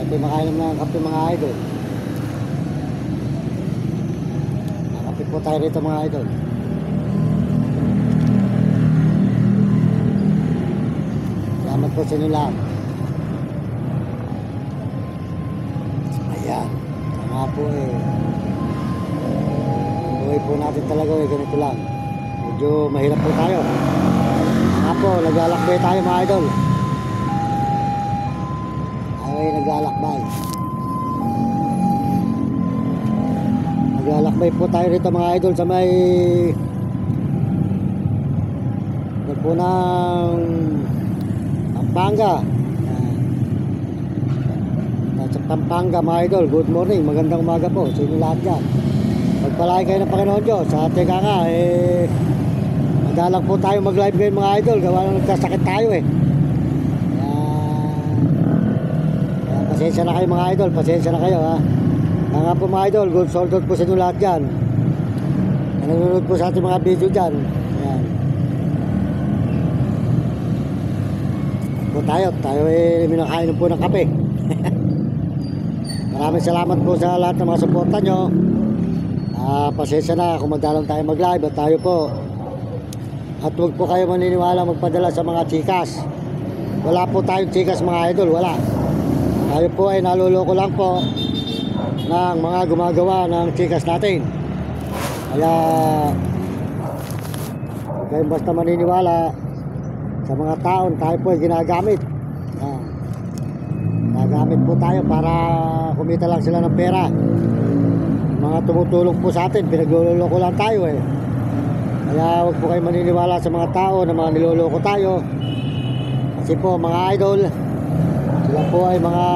tayo makainom ng kape mga idol. Kape po tayo rito mga idol. Salamat po sa inyo lahat. Ayan. Nga po ang buhay po natin talaga ganito lang. Medyo mahirap po tayo. Nga po, naglalakbay tayo mga idol. Naglalakbay. Naglalakbay po tayo rito mga idol sa may po ng Pampanga. Sa Pampanga mga idol, good morning, magandang umaga po sa inyo lahat dyan. Pagpalain kayo ng Panginoon Diyos. Sa ating nga madalang po tayo mag live ngayon mga idol, gawa na nagkasakit tayo Pasensya na kayo mga idol, pasensya na kayo ha. Kaya nga po mga idol, good shoulder po sa inyo lahat dyan. Nanonood po sa ating mga video dyan. Ayan. Po tayo minakain po ng kape. Maraming salamat po sa lahat ng mga suporta nyo. Pasensya na kung madalang tayo mag live at tayo po. At huwag po kayo maniniwala magpadala sa mga chikas. Wala po tayong chikas mga idol, wala. Tayo po ay naluloko lang po ng mga gumagawa ng chikas natin. Kaya huwag kayong basta maniniwala sa mga taon tayo po ay ginagamit. Ginagamit po tayo para kumita lang sila ng pera. Mga tumutulong po sa atin, pinagluloko lang tayo Kaya huwag po kayong maniniwala sa mga tao na mga niloloko tayo. Kasi po mga idol, sila po ay mga